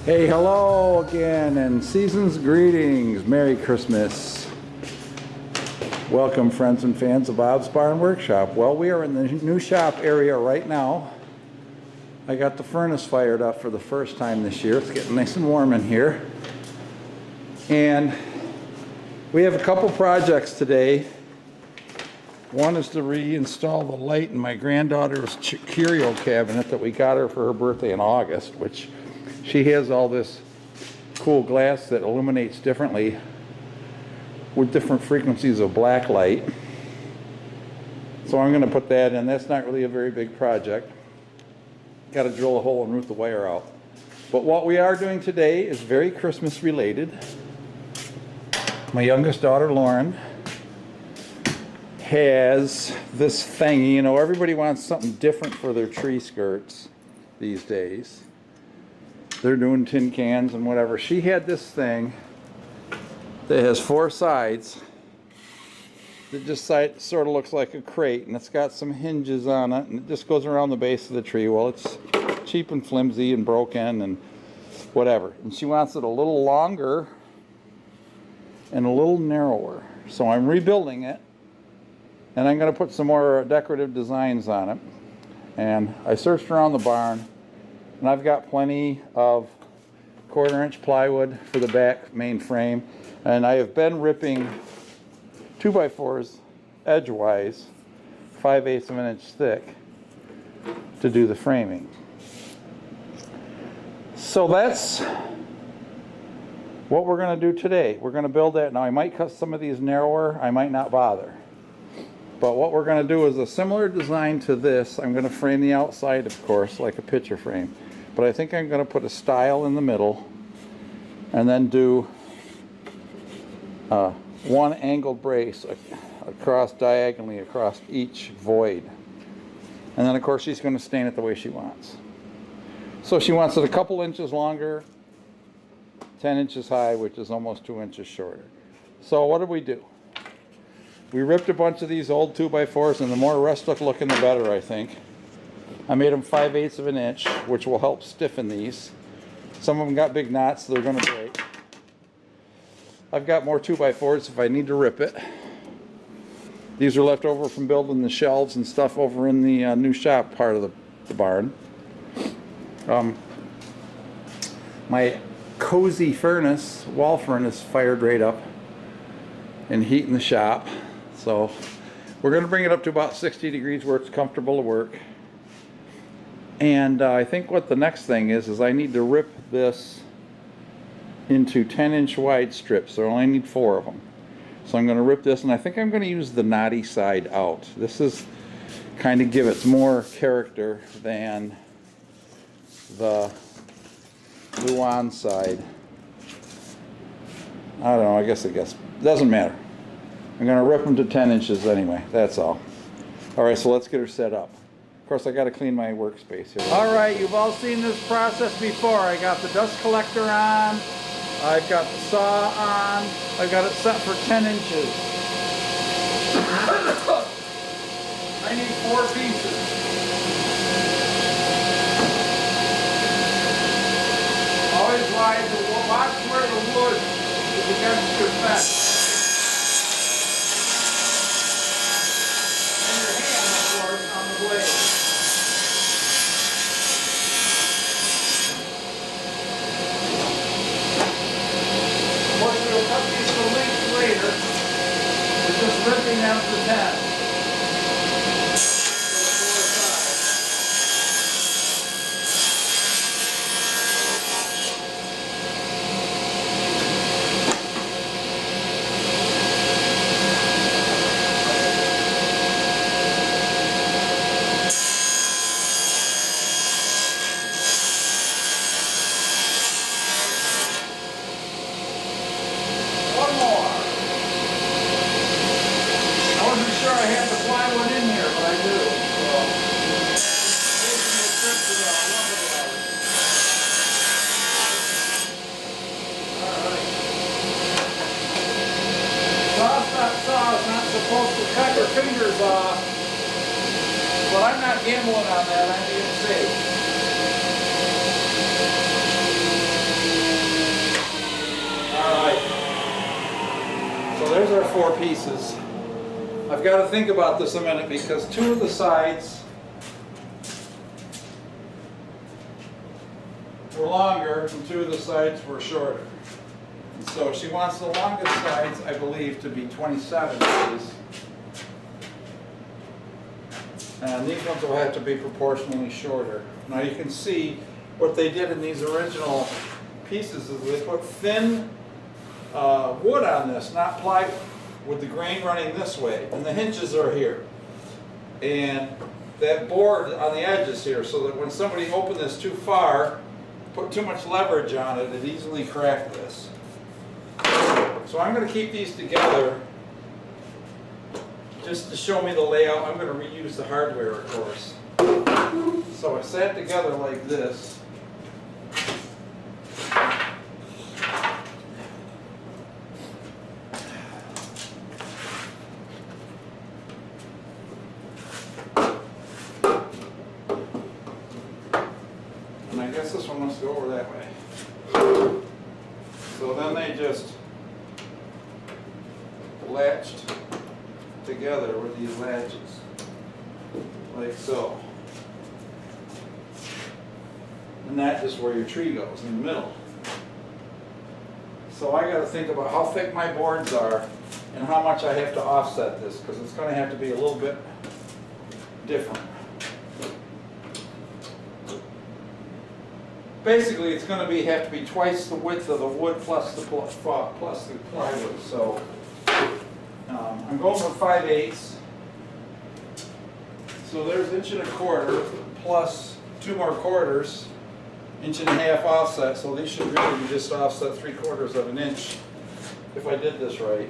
Hey, hello again, and season's greetings. Merry Christmas. Welcome, friends and fans of Bob's Barn Workshop. Well, we are in the new shop area right now. I got the furnace fired up for the first time this year. It's getting nice and warm in here. And we have a couple projects today. One is to reinstall the light in my granddaughter's curio cabinet that we got her for her birthday in August, which she has all this cool glass that illuminates differently with different frequencies of black light. So I'm going to put that in. That's not really a very big project. Got to drill a hole and root the wire out. But what we are doing today is very Christmas related. My youngest daughter, Lauren, has this thing. You know, everybody wants something different for their tree skirts these days. They're doing tin cans and whatever. She had this thing that has four sides that just sort of looks like a crate, and it's got some hinges on it, and it just goes around the base of the tree. Well, it's cheap and flimsy and broken and whatever. And she wants it a little longer and a little narrower. So I'm rebuilding it, and I'm going to put some more decorative designs on it. And I searched around the barn, and I've got plenty of 1/4-inch plywood for the back main frame, and I have been ripping 2x4s edgewise, 5/8 of an inch thick, to do the framing. So that's what we're going to do today. We're going to build that. Now I might cut some of these narrower, I might not bother. But what we're going to do is a similar design to this. I'm going to frame the outside, of course, like a picture frame. But I think I'm going to put a stile in the middle and then do one angled brace across diagonally across each void. And then, of course, she's going to stain it the way she wants. So she wants it a couple inches longer, 10 inches high, which is almost 2 inches shorter. So what did we do? We ripped a bunch of these old 2x4s, and the more rustic looking the better, I think. I made them 5/8 of an inch, which will help stiffen these. Some of them got big knots, so they're going to break. I've got more 2x4s if I need to rip it. These are left over from building the shelves and stuff over in the new shop part of the barn. My cozy furnace, wall furnace, fired right up and heat in the shop. So we're going to bring it up to about 60 degrees where it's comfortable to work. And I think what the next thing is I need to rip this into 10-inch wide strips. So I only need 4 of them. So I'm going to rip this, and I think I'm going to use the knotty side out. This is kind of give it more character than the Luan side. I don't know, I guess it doesn't matter. I'm going to rip them to 10 inches anyway, that's all. Alright, so let's get her set up. Of course, I got to clean my workspace here. Alright, you've all seen this process before. I got the dust collector on, I've got the saw on, I've got it set for 10 inches. I need 4 pieces. Always watch where the wood is against your fence. And your hand, of course, on the blade. Of course, we'll cut these to length later. We're just ripping them to 10. Supposed to cut your fingers off, but I'm not gambling on that. I'm being safe. 4 pieces. I've got to think about this a minute because 2 of the sides were longer and 2 of the sides were shorter. And so she wants the longest sides, I believe, to be 27 inches. And these ones will have to be proportionally shorter. Now you can see what they did in these original pieces is they put thin wood on this, not plywood, with the grain running this way, and the hinges are here. And that board on the edges here, so that when somebody opened this too far, put too much leverage on it, it easily cracked this. So I'm going to keep these together just to show me the layout. I'm going to reuse the hardware, of course. So I sat together like this. And I guess this one must go over that way. So then they just latched together with these latches, like so. And that is where your tree goes, in the middle. So I got to think about how thick my boards are and how much I have to offset this, because it's going to have to be a little bit different. Basically, it's going to have to be twice the width of the wood plus the plywood. So I'm going for 5/8. So there's 1.25 inches plus 2 more quarters, 1.5 inches offset. So these should really be just offset 3/4 of an inch if I did this right.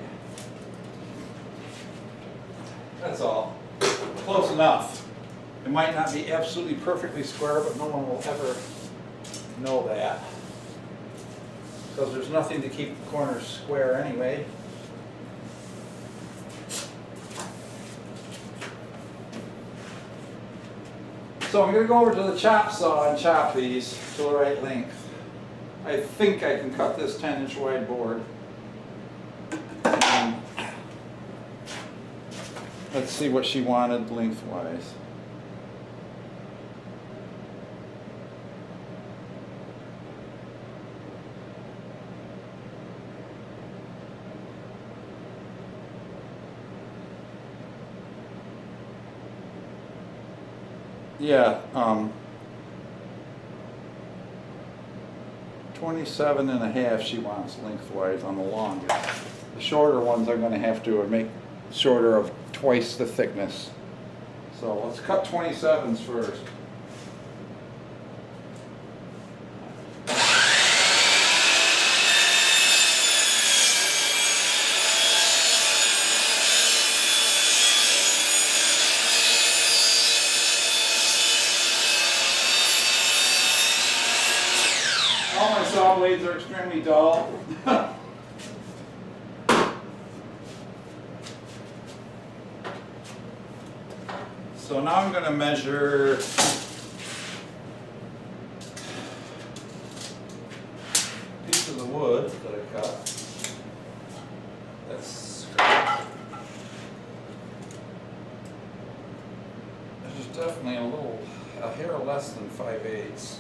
That's all. Close enough. It might not be absolutely perfectly square, but no one will ever know that, because there's nothing to keep the corners square anyway. So I'm going to go over to the chop saw and chop these to the right length. I think I can cut this 10-inch wide board. Let's see what she wanted lengthwise. Yeah, 27.5 she wants lengthwise on the longest. The shorter ones I'm going to have to make shorter of twice the thickness. So let's cut 27s first. All my saw blades are extremely dull. So now I'm going to measure a piece of the wood that I cut. That's there's definitely a hair less than 5/8.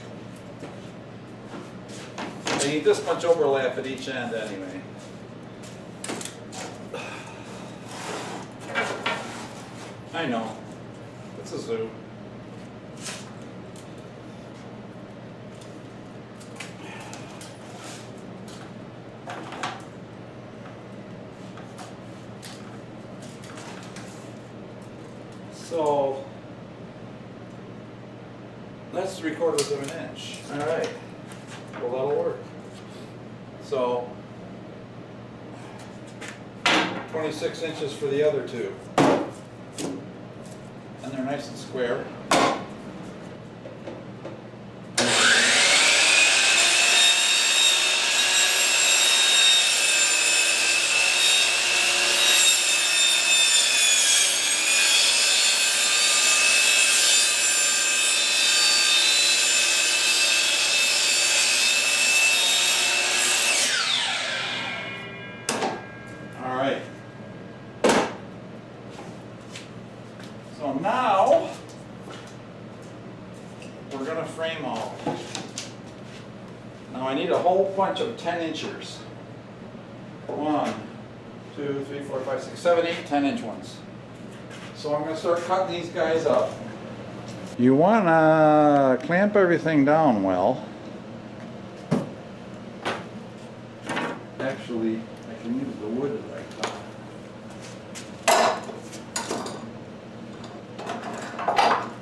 I need this much overlap at each end anyway. I know. It's a zoo. So that's 3/4 of an inch. All right. Well, that'll work. So 26 inches for the other two. And they're nice and square. All right. now we're going to frame all. Now I need a whole bunch of 10 inchers. 1, 2, 3, 4, 5, 6, 7, 8, 10-inch ones. So I'm going to start cutting these guys up. You want to clamp everything down well. Actually, I can use the wood as I cut.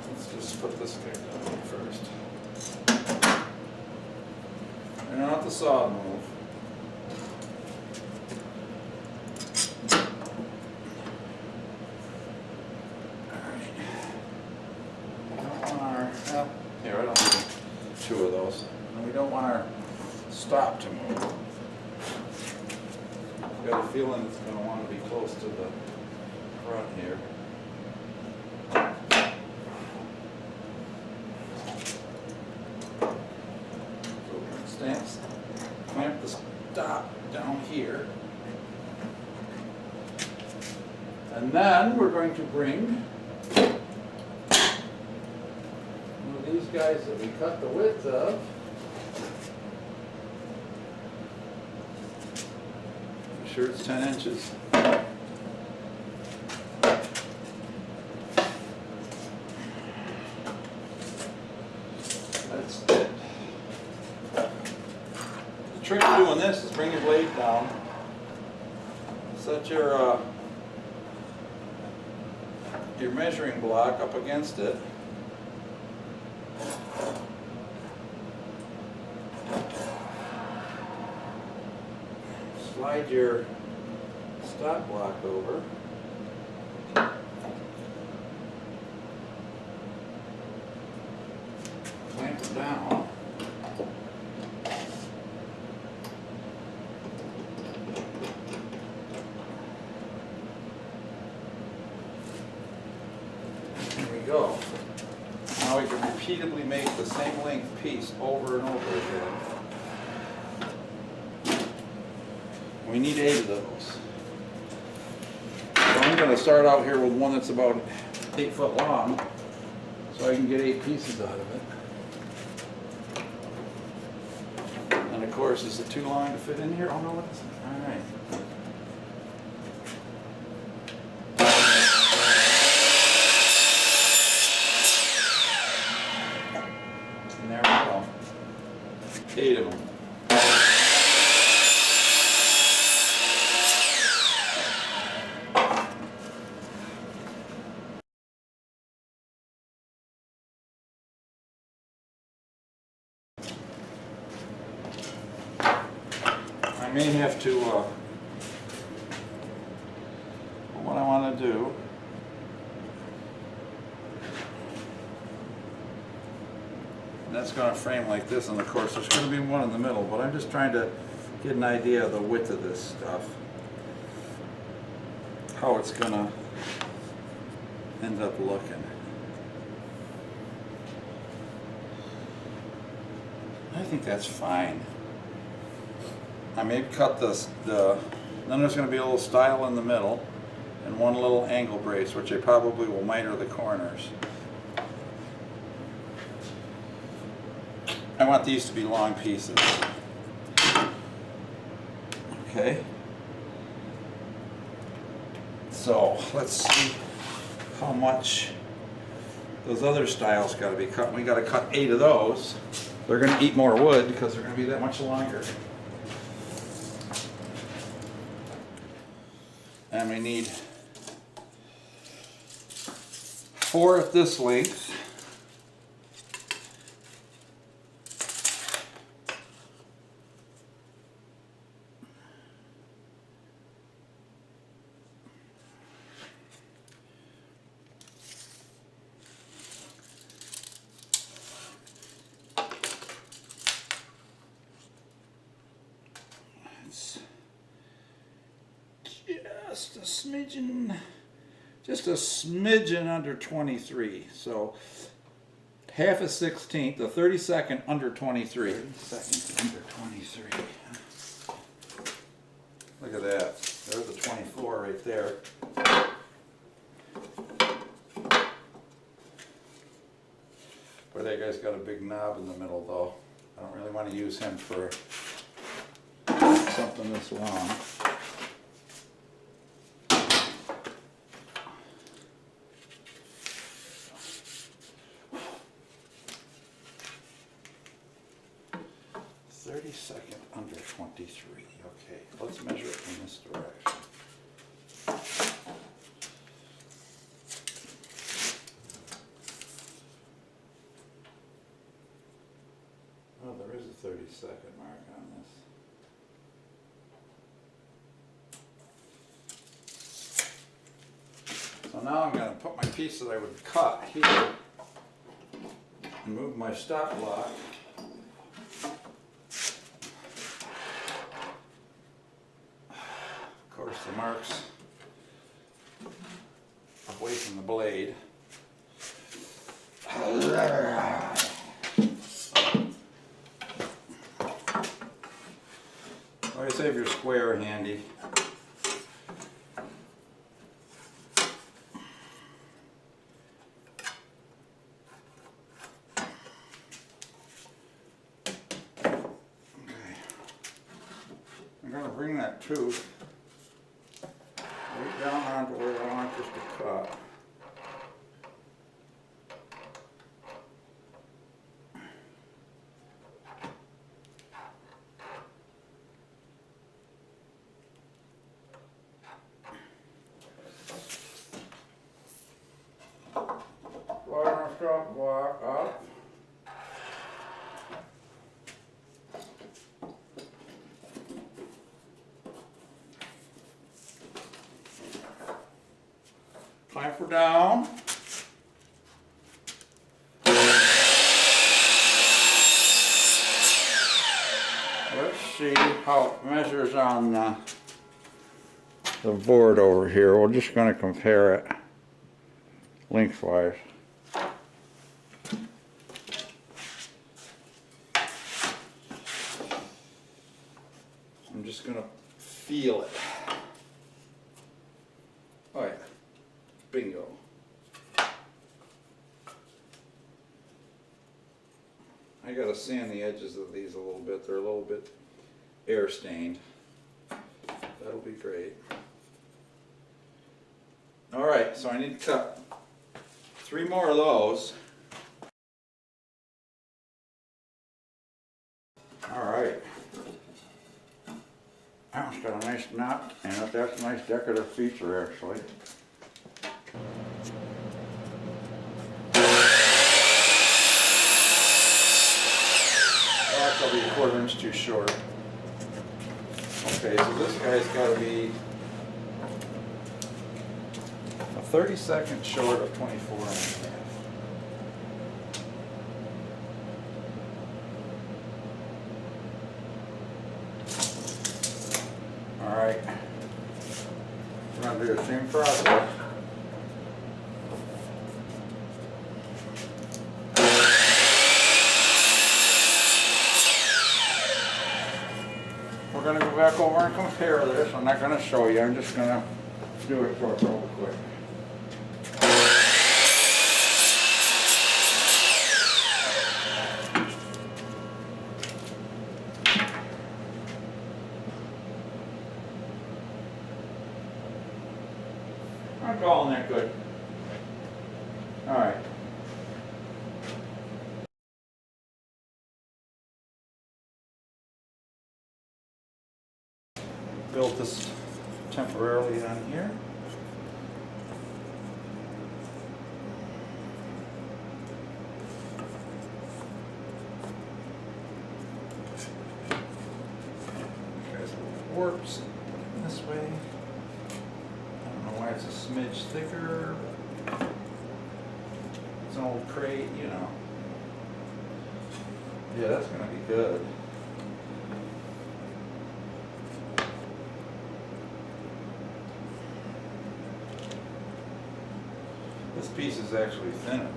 Let's just put this guy down first. And not the saw move. Here, I don't need 2 of those. And we don't want our stop to move. I've got a feeling it's going to want to be close to the front here. So clamp the stop down here. And then we're going to bring these guys that we cut the width of. I'm sure it's 10 inches. That's it. The trick of doing this is bring your blade down, set your measuring block up against it. Slide your stop block over. Clamp it down. There we go. Now we can repeatedly make the same length piece over and over again. We need 8 of those. So I'm going to start out here with one that's about 8 foot long, so I can get 8 pieces out of it. And of course, is it too long to fit in here? Oh no, it's all right. And there we go. 8 of them. I may have to, what I want to do, and that's going to frame like this, and of course there's going to be one in the middle, but I'm just trying to get an idea of the width of this stuff, how it's going to end up looking. I think that's fine. I may cut this, then there's going to be a little stile in the middle and one little angle brace, which I probably will miter the corners. I want these to be long pieces. Okay. So let's see how much those other stiles got to be cut. We got to cut 8 of those. They're going to eat more wood because they're going to be that much longer. And we need 4 at this length. Just a smidgen under 23. So half a 16th, a 32nd under 23. 32nd under 23. Look at that. There's the 24 right there. that guy's got a big knob in the middle though. I don't really want to use him for something this long. Second under 23. Okay, let's measure it in this direction. Oh, there is a 32nd mark on this. So now I'm going to put my piece that I would cut here and move my stop block. The marks away from the blade. Always have your square handy. Okay. I'm going to bring that tooth right down onto where I want this to cut. Line our stop block up. Clamp her down. Let's see how it measures on the board over here. We're just going to compare it lengthwise. I'm just going to feel it. Oh yeah. Bingo. I gotta sand the edges of these a little bit. They're a little bit air stained. That'll be great. Alright, so I need to cut 3 more of those. Alright. That one's got a nice knot in it. That's a nice decorative feature actually. That'll be a 1/4 inch too short. Okay, so this guy's got to be a 32nd short of 24 and a half. All right, we're going to do the same process. We're going to go back over and compare this. I'm not going to show you, I'm just going to do it for real quick. I'm calling that good. All right. Built this temporarily on here. There's little warps this way. I don't know why it's a smidge thicker. It's an old crate, you know. Yeah, that's gonna be good. This piece is actually thinner.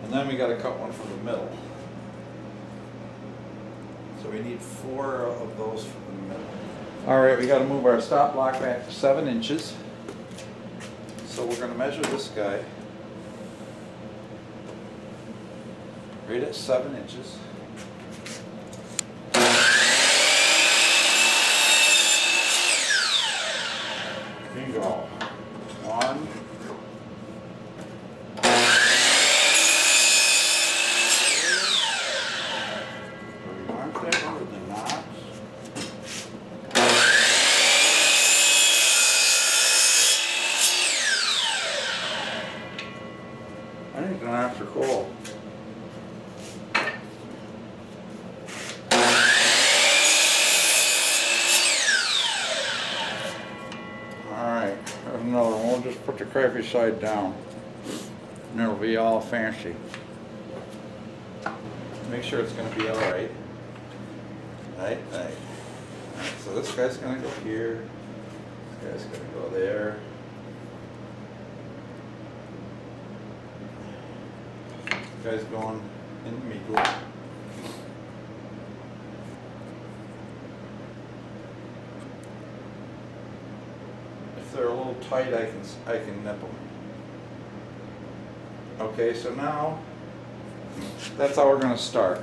And then we got to cut one for the middle. So we need 4 of those for the middle. All right, we got to move our stop block back to 7 inches. So we're going to measure this guy. right at 7 inches. Bingo. 1. We mark that one with the knots. I think the knots are cool. Alright, there's another one. We'll just put the crappy side down. And it'll be all fancy. Make sure it's going to be alright. Right. So this guy's going to go here. This guy's going to go there. This guy's going in the middle. If they're a little tight, I can nip them. Okay, so now that's how we're going to start.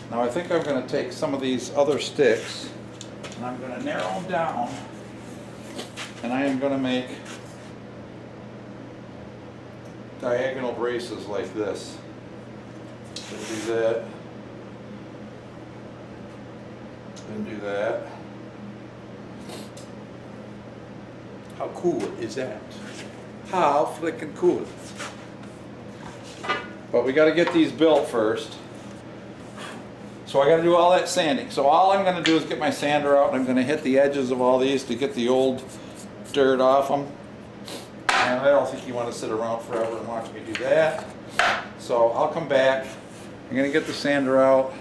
Now I think I'm going to take some of these other sticks and I'm going to narrow them down, and I am going to make diagonal braces like this. So do that, then do that. How cool is that? How flickin' cool. But we got to get these built first. So I got to do all that sanding. So all I'm going to do is get my sander out, and I'm going to hit the edges of all these to get the old dirt off them. And I don't think you want to sit around forever and watch me do that. So I'll come back. I'm going to get the sander out.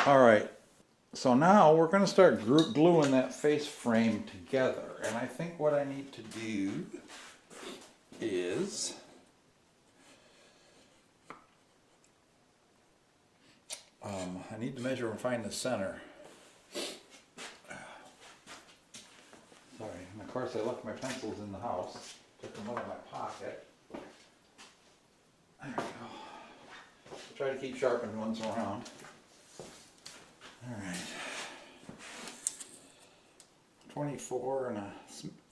All right, so now we're going to start gluing that face frame together. And I think what I need to do is I need to measure and find the center. Sorry, and of course I left my pencils in the house. Took them out of my pocket. There we go. I'll try to keep sharpened ones around. Alright, 24 and a,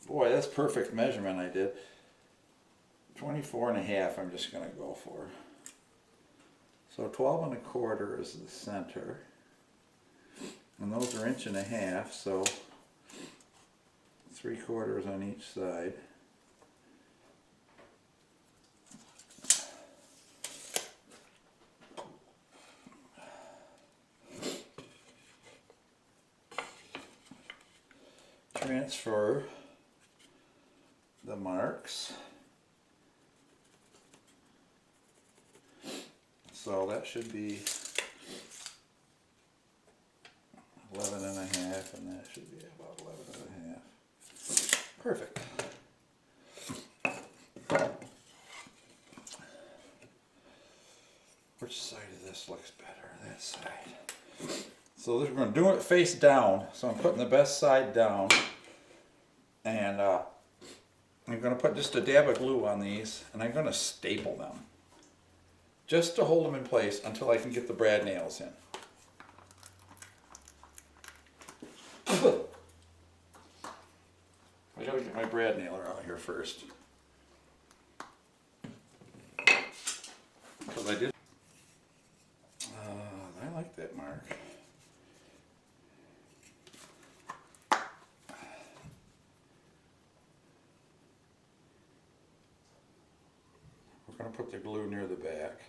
boy, that's perfect measurement I did. 24 and a half I'm just going to go for. So 12 and a quarter is the center. And those are 1.5 inches, so 3/4 on each side. Transfer the marks. So that should be 11 and a half, and that should be about 11 and a half. Perfect. Which side of this looks better? That side. So we're going to do it face down. So I'm putting the best side down. And I'm going to put just a dab of glue on these, and I'm going to staple them just to hold them in place until I can get the brad nails in. I got to get my brad nailer out here first. Because I did. I like that mark. We're going to put the glue near the back.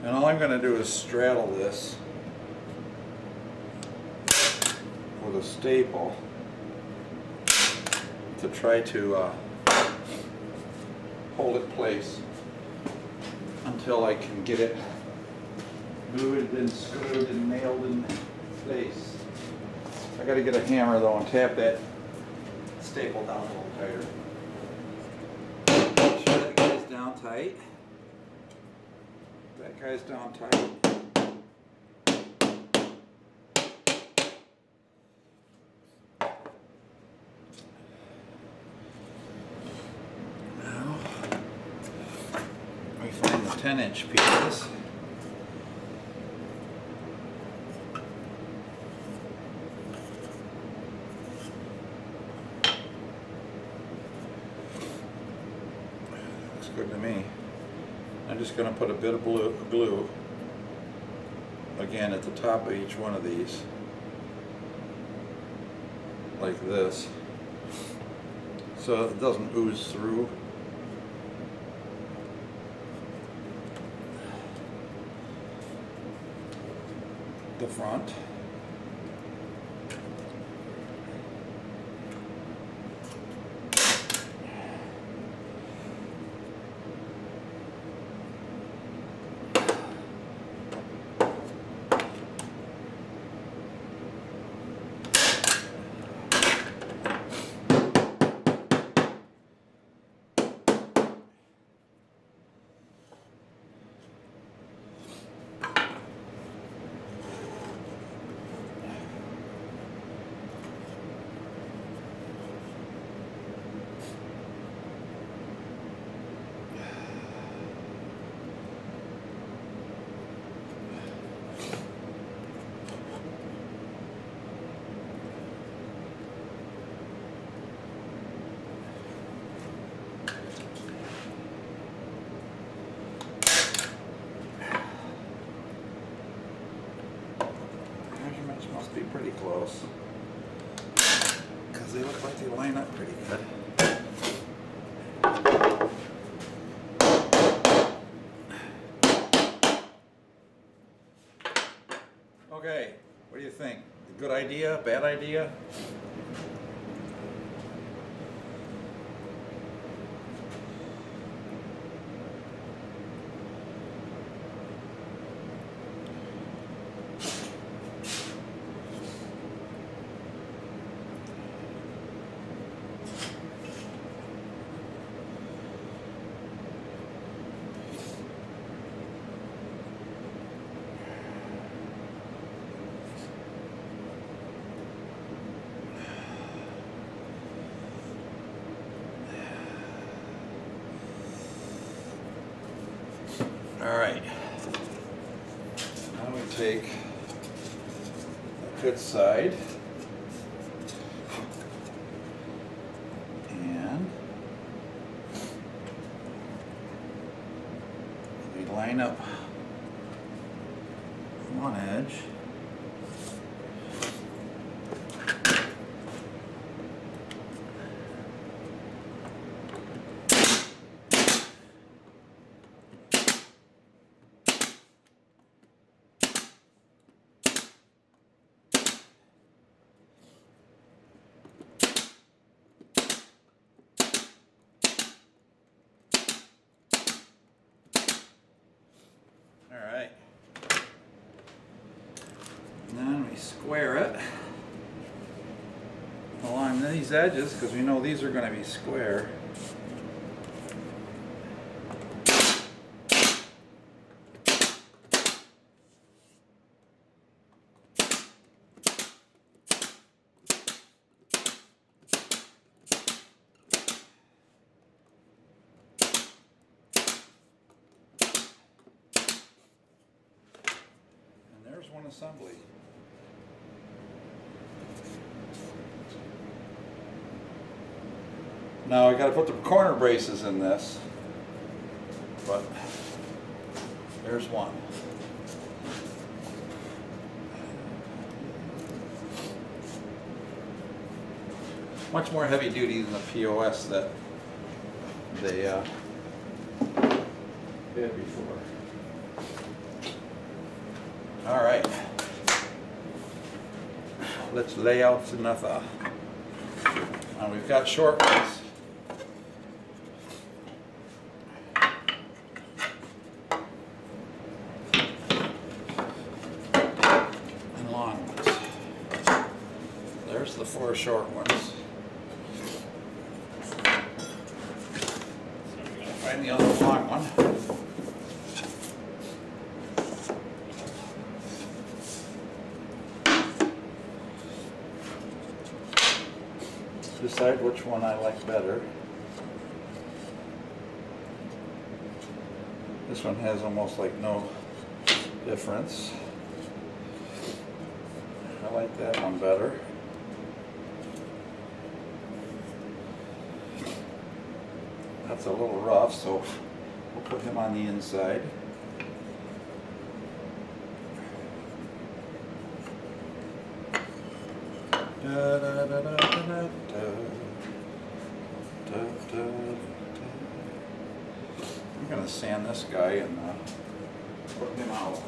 And all I'm going to do is straddle this with a staple to try to hold it in place until I can get it glued and screwed and nailed in place. I got to get a hammer though and tap that staple down a little tighter. Make sure that guy's down tight. That guy's down tight. Now we find the 10-inch pieces. Looks good to me. I'm just going to put a bit of glue again at the top of each one of these, like this, so it doesn't ooze through. The front. Must be pretty close because they look like they line up pretty good. Okay, what do you think? Good idea? Bad idea? All right, now we take a good side and we line up one edge. All right, and then we square it along these edges because we know these are going to be square. There's one assembly. Now I got to put the corner braces in this, but there's one. Much more heavy duty than the POS that they had before. All right. Let's lay out another. Now we've got short ones. And long ones. There's the 4 short ones. So we're gonna find the other long one. Decide which one I like better. This one has almost like no difference. I like that one better. That's a little rough, so we'll put him on the inside. Da, da, da, da, da, da, da. I'm going to sand this guy and put him out.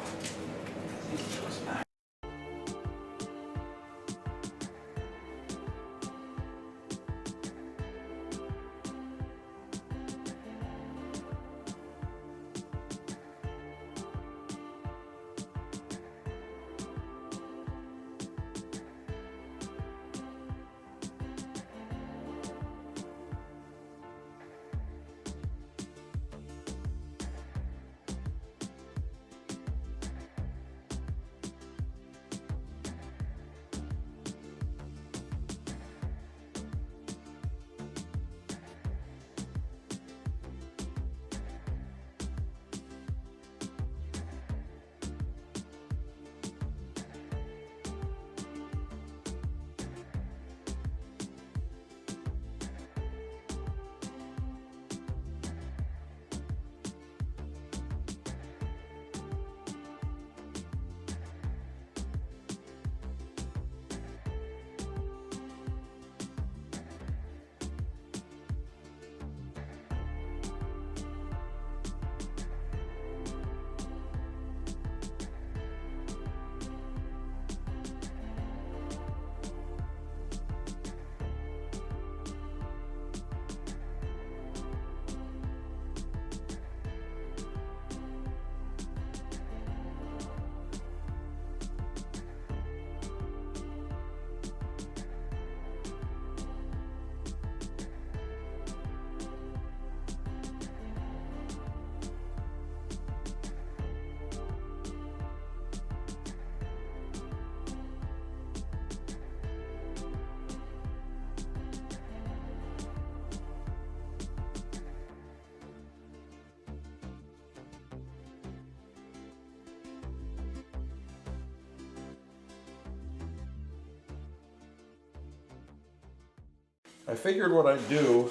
I figured what I'd do,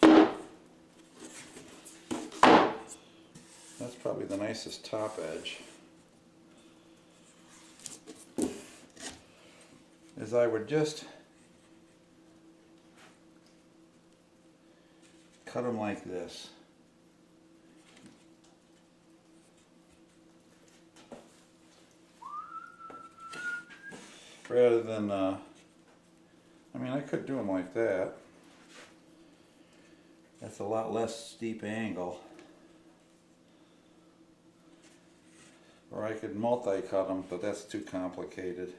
that's probably the nicest top edge, is I would just cut them like this. Rather than, I mean, I could do them like that. That's a lot less steep angle. Or I could multi-cut them, but that's too complicated.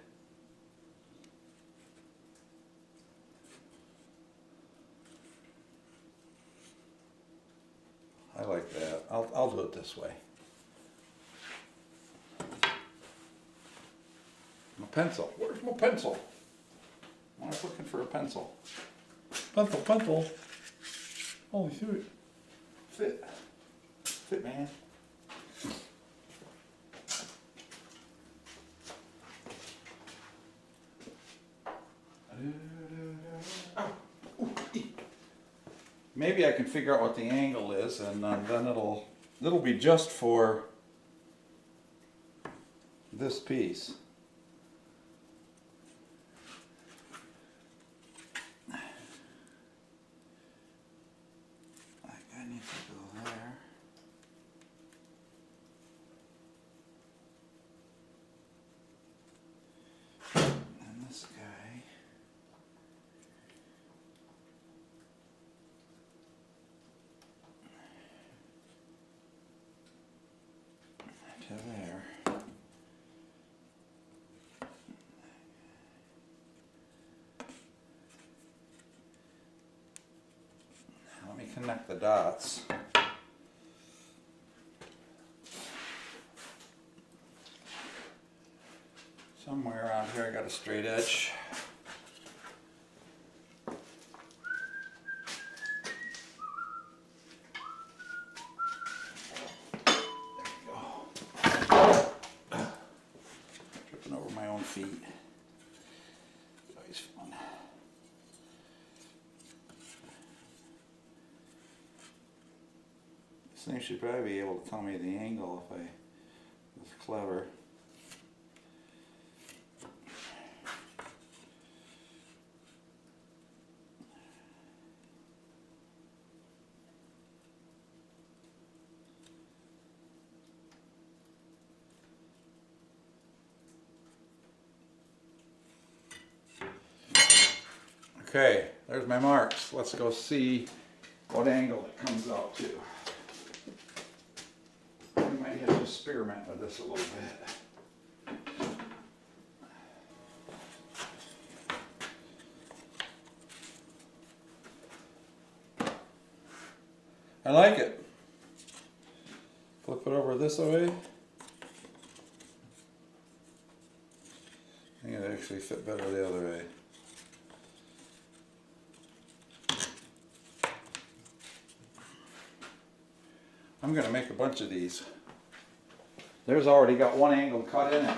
I like that. I'll do it this way. My pencil. Where's my pencil? I was looking for a pencil. Pencil. Holy shoot. Fit, man. Maybe I can figure out what the angle is, and then it'll be just for this piece. I need to go there. connect the dots. Somewhere around here I got a straight edge. Tripping over my own feet. It's always fun. This thing should probably be able to tell me the angle if I was clever. Okay, there's my marks. Let's go see what angle it comes out to. We might have to experiment with this a little bit. I like it. Flip it over this way. I think it actually fit better the other way. I'm going to make a bunch of these. There's already got one angle cut in it.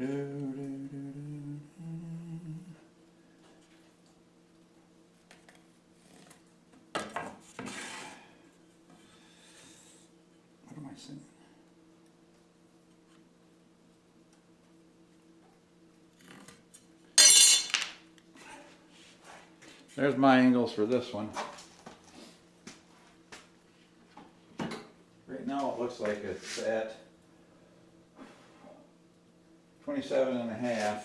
What am I saying? There's my angles for this one. Right now it looks like it's at 27.5.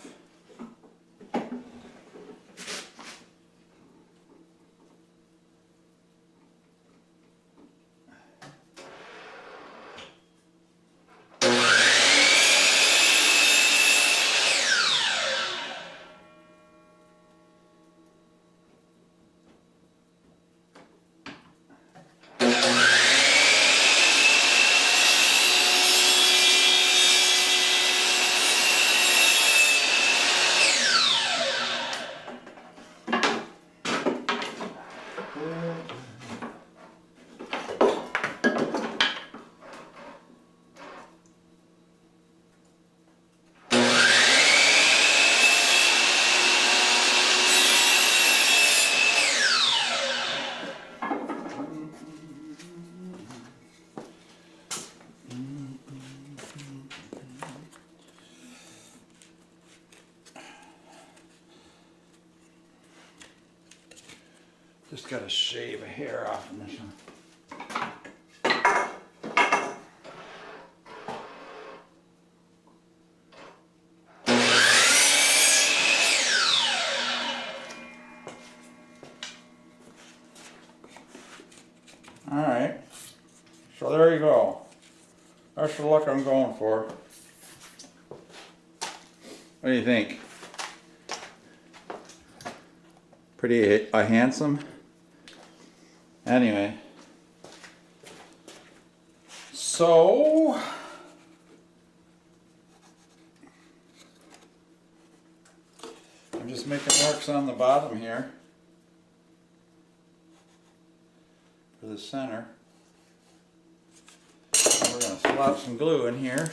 Just got to shave a hair off in this one. All right, so there you go. That's the look I'm going for. What do you think? Pretty handsome? Anyway. So, I'm just making marks on the bottom here for the center. And we're going to slap some glue in here.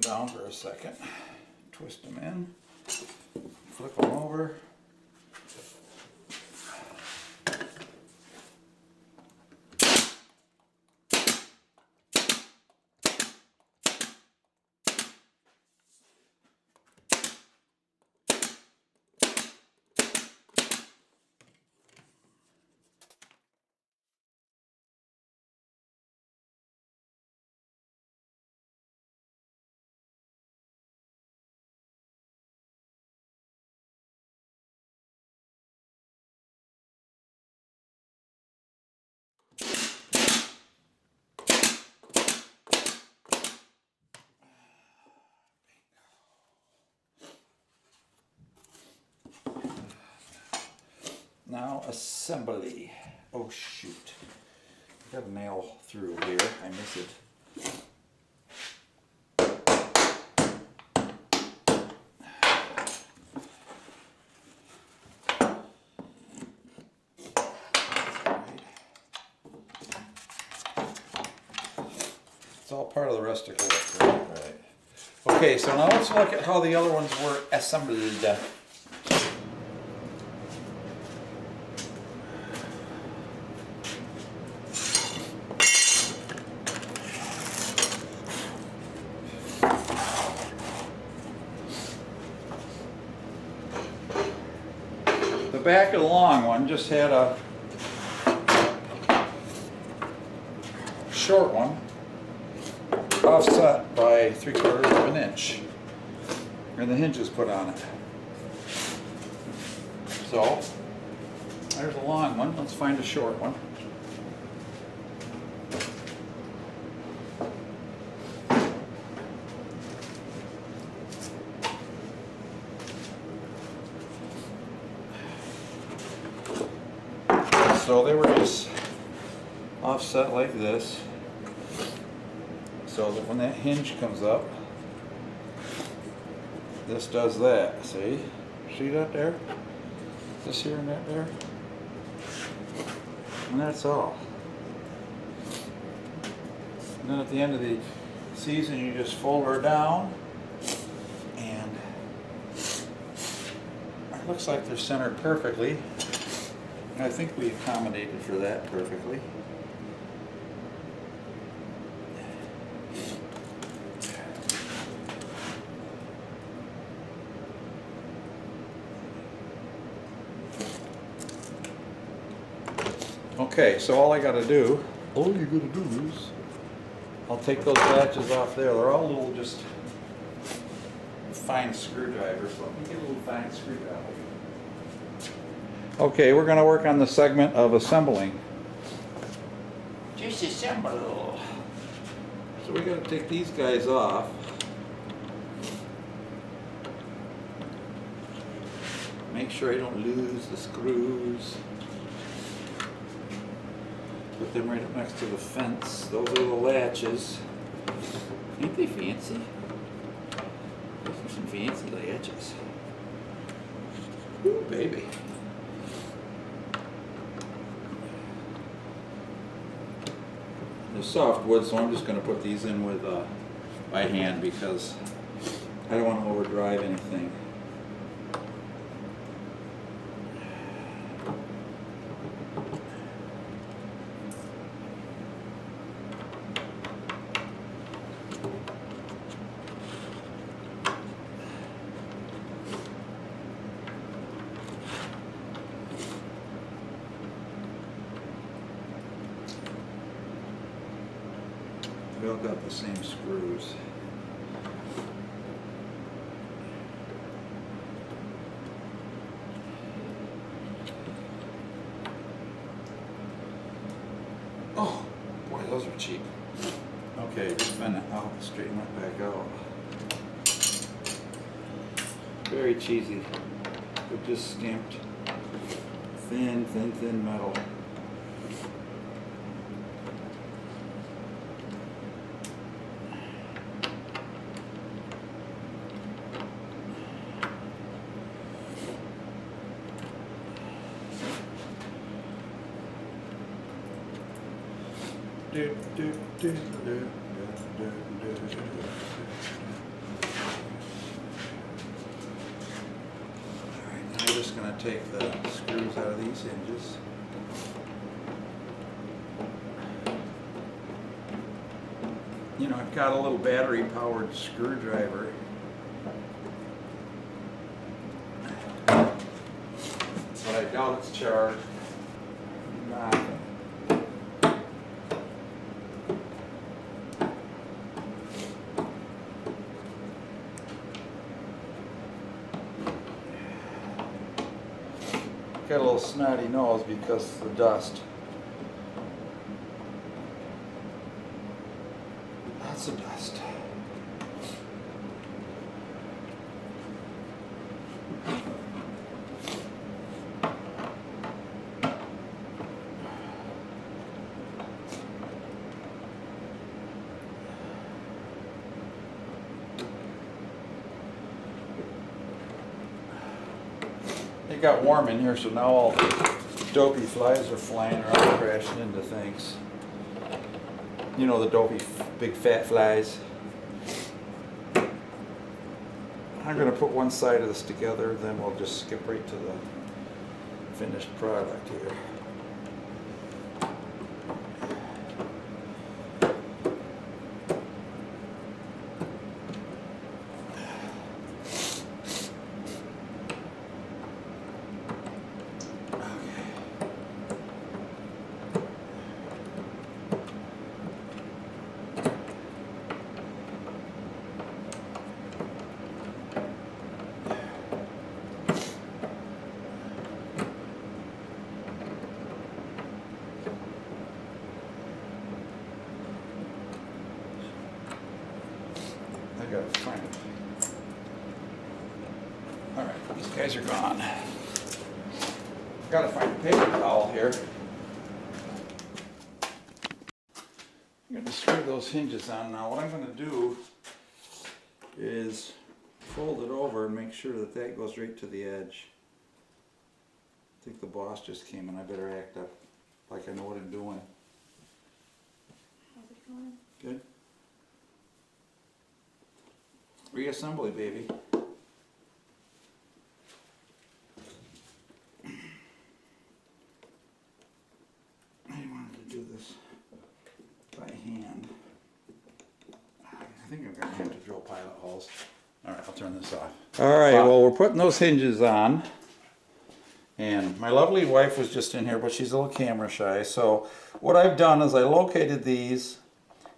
down for a second. Twist them in, flip them over. Now assembly. Oh shoot. Got a nail through here. I miss it. It's all part of the rest of the work, right? Right. Okay, so now let's look at how the other ones were assembled. The back of the long one just had a short one offset by 3/4 of an inch, and the hinges put on it. So there's a long one. Let's find a short one. So they were just offset like this, so that when that hinge comes up, this does that. See that there? This here and that there? And that's all. And then at the end of the season, you just fold her down, and it looks like they're centered perfectly. I think we accommodated for that perfectly. Okay, so all you gotta do is, I'll take those latches off there. They're all little just fine screwdrivers. So let me get a little fine screwdriver. Okay, we're going to work on the segment of assembling. Just assemble. So we got to take these guys off. Make sure I don't lose the screws. Put them right up next to the fence. Those are the latches. Ain't they fancy? Those are some fancy latches. Ooh, baby. They're soft wood, so I'm just going to put these in with by hand because I don't want to overdrive anything. They all got the same screws. Oh, boy, those are cheap. Okay, just bend it out, straighten that back out. Very cheesy, but just stamped thin metal. going to take the screws out of these hinges. You know, I've got a little battery-powered screwdriver. But I doubt it's charged. Nothing. Got a little snotty nose because of the dust. Lots of dust. It got warm in here, so now all the dopey flies are flying around, crashing into things. You know, the dopey big fat flies. I'm going to put one side of this together, then we'll just skip right to the finished product here. I gotta find it. Alright, these guys are gone. Gotta find a paper towel here. I'm gonna screw those hinges on now. What I'm gonna do is fold it over and make sure that that goes right to the edge. I think the boss just came and I better act up like I know what I'm doing. How's it going? Good. Reassembly, baby. I wanted to do this by hand. I think I'm going to have to drill pilot holes. Alright, I'll turn this off. Alright, well, we're putting those hinges on. And my lovely wife was just in here, but she's a little camera shy. So what I've done is I located these,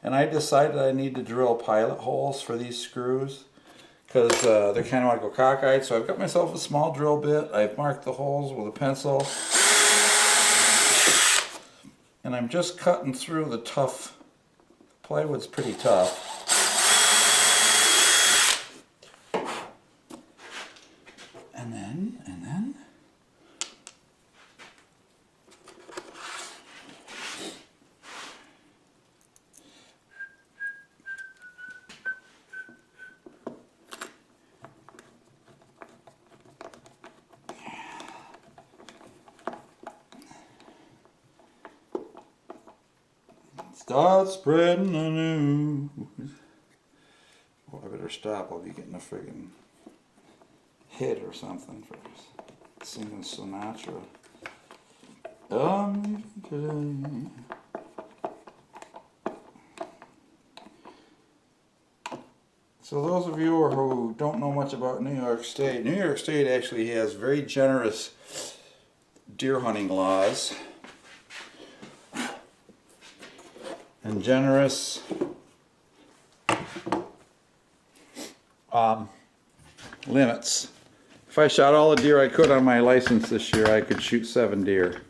and I decided I need to drill pilot holes for these screws because they kind of want to go cockeyed. So I've got myself a small drill bit. I've marked the holes with a pencil. And I'm just cutting through the tough, plywood's pretty tough. And then. Start spreading the news. Oh, I better stop. I'll be getting a friggin' hit or something for singing Sinatra. Today. So those of you who don't know much about New York State actually has very generous deer hunting laws. And generous limits. If I shot all the deer I could on my license this year, I could shoot 7 deer.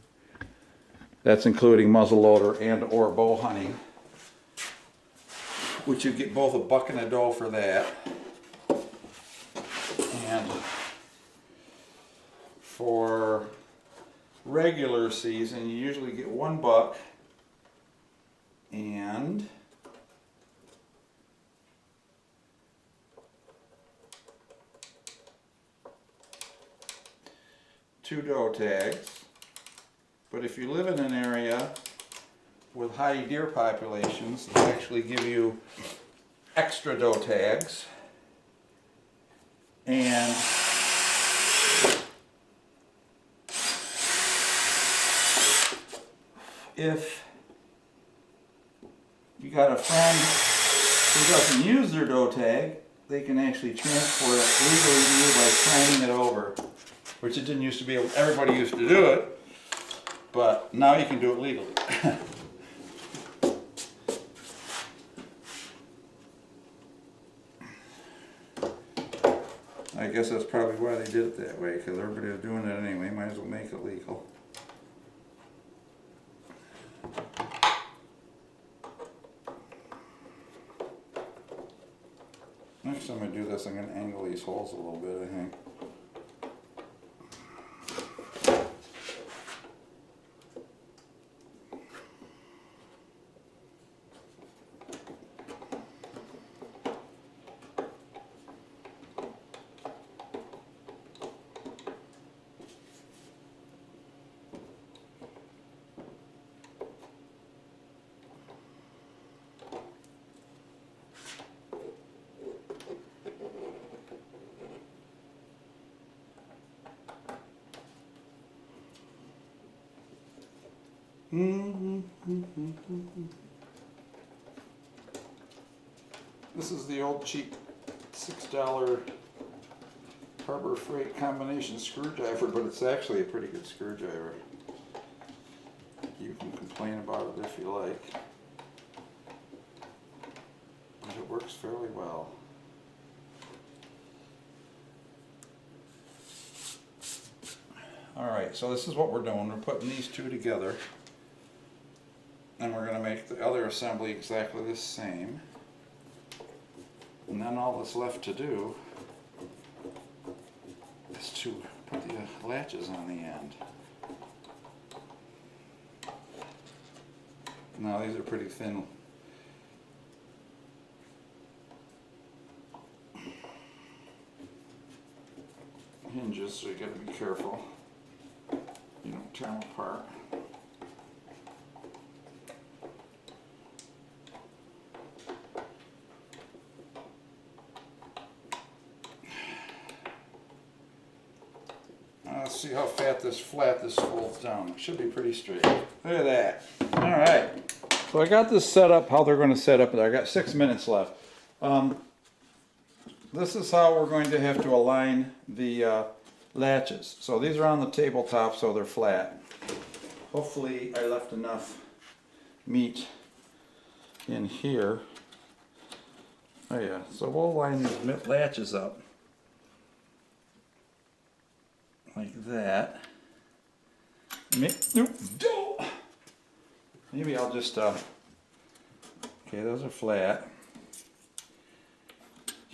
That's including muzzleloader and or bow hunting, which you get both a buck and a doe for that. And for regular season, you usually get 1 buck and 2 doe tags. But if you live in an area with high deer populations, they actually give you extra doe tags. And if you got a friend who doesn't use their dough tag, they can actually transfer it legally to you by signing it over, which it didn't used to be able, everybody used to do it, but now you can do it legally. I guess that's probably why they did it that way, because everybody was doing it anyway, might as well make it legal. Next time I do this, I'm going to angle these holes a little bit, I think. This is the old cheap $6 Harbor Freight combination screwdriver, but it's actually a pretty good screwdriver. You can complain about it if you like, but it works fairly well. Alright, so this is what we're doing. We're putting these two together, and we're going to make the other assembly exactly the same. And then all that's left to do is to put the latches on the end. Now these are pretty thin. Hinges, so you got to be careful you don't tear them apart. Let's see how flat this folds down. It should be pretty straight. Look at that. Alright. So I got this set up, how they're going to set up there. I got 6 minutes left. This is how we're going to have to align the latches. So these are on the tabletop, so they're flat. Hopefully I left enough meat in here. Oh yeah, so we'll line these latches up like that. Maybe I'll just, okay, those are flat.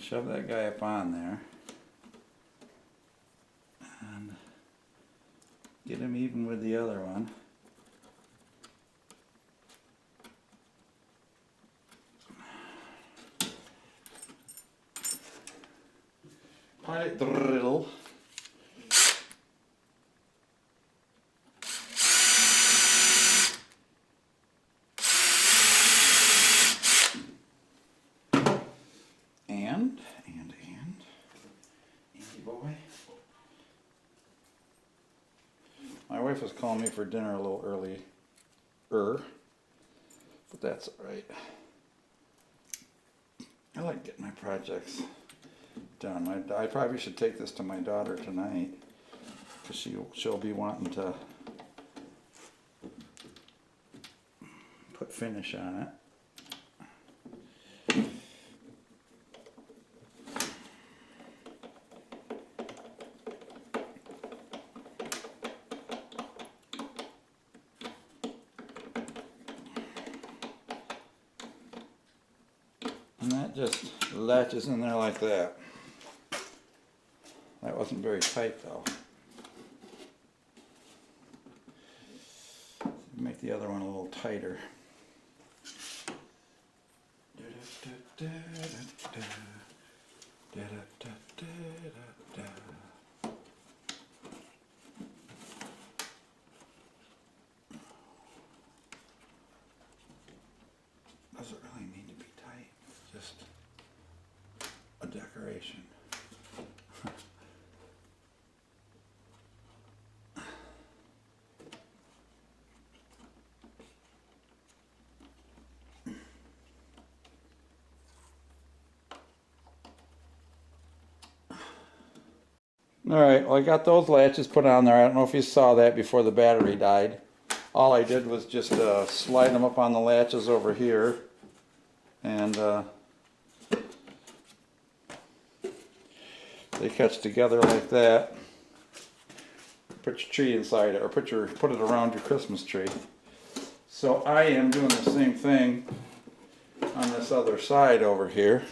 Shove that guy up on there. And get him even with the other one. Alright, drill. My wife was calling me for dinner a little earlier, but that's alright. I like getting my projects done. I probably should take this to my daughter tonight, because she'll be wanting to put finish on it. And that just latches in there like that. That wasn't very tight though. Make the other one a little tighter. Doesn't really need to be tight, it's just a decoration. All right, well, I got those latches put on there. I don't know if you saw that before the battery died. All I did was just slide them up on the latches over here, and they catch together like that. Put your tree inside it, or put it around your Christmas tree. So I am doing the same thing on this other side over here.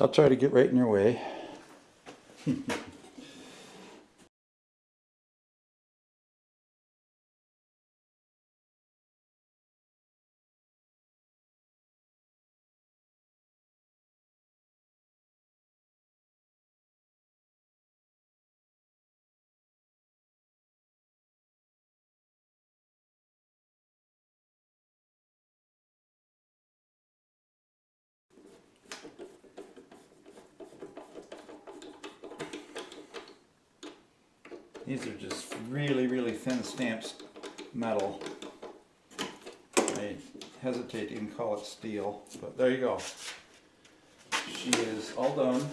I'll try to get right in your way. These are just really, really thin stamped metal. I hesitate to even call it steel, but there you go. She is all done.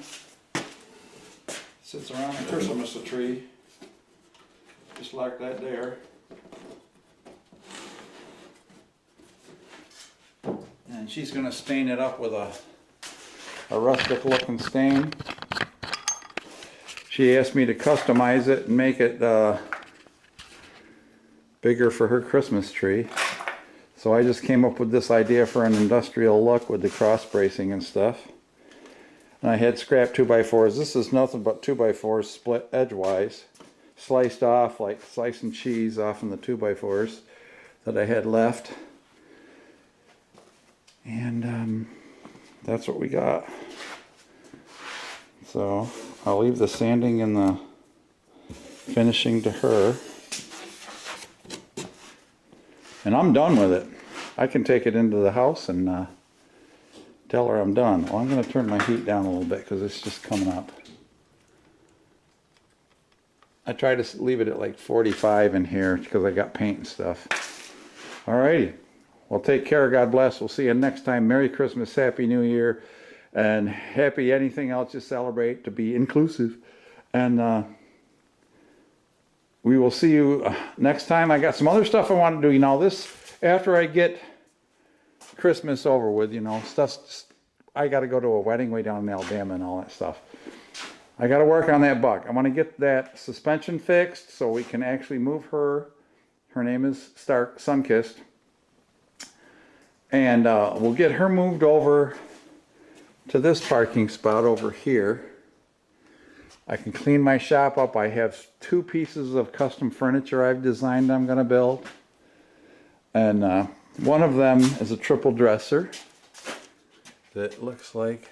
Sits around the Christmas tree, just like that there. And she's going to stain it up with a rustic looking stain. She asked me to customize it and make it bigger for her Christmas tree. So I just came up with this idea for an industrial look with the cross bracing and stuff. And I had scrap 2x4s. This is nothing but 2x4s split edgewise, sliced off like slicing cheese off in the 2x4s that I had left. And that's what we got. So I'll leave the sanding and the finishing to her. And I'm done with it. I can take it into the house and tell her I'm done. Well, I'm going to turn my heat down a little bit because it's just coming up. I try to leave it at like 45 in here because I got paint and stuff. Alrighty. Well, take care. God bless. We'll see you next time. Merry Christmas. Happy New Year. And happy anything else you celebrate, to be inclusive. And we will see you next time. I got some other stuff I want to do. You know, this, after I get Christmas over with, you know, stuff's, I got to go to a wedding way down in Alabama and all that stuff. I got to work on that buck. I want to get that suspension fixed so we can actually move her. Her name is Sunkissed. And we'll get her moved over to this parking spot over here. I can clean my shop up. I have 2 pieces of custom furniture I've designed I'm going to build. And one of them is a triple dresser that looks like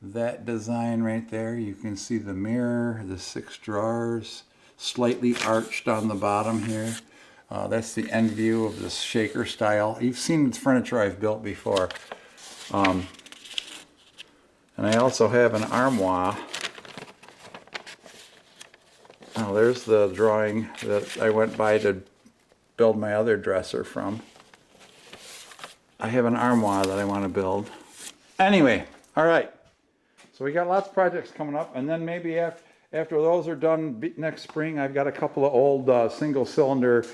that design right there. You can see the mirror, the 6 drawers, slightly arched on the bottom here. That's the end view of this shaker style. You've seen the furniture I've built before. And I also have an armoire. Oh, there's the drawing that I went by to build my other dresser from. I have an armoire that I want to build. Anyway, all right. So we got lots of projects coming up, and then maybe after those are done next spring, I've got a couple of old single-cylinder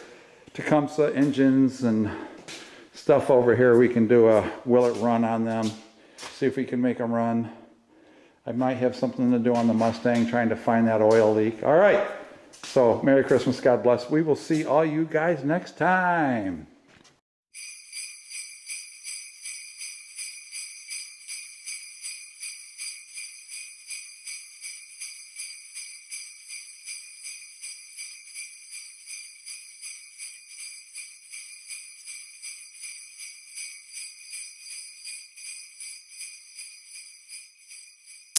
Tecumseh engines and stuff over here. We can do a will it run on them, see if we can make them run. I might have something to do on the Mustang, trying to find that oil leak. All right, so Merry Christmas, God bless. We will see all you guys next time.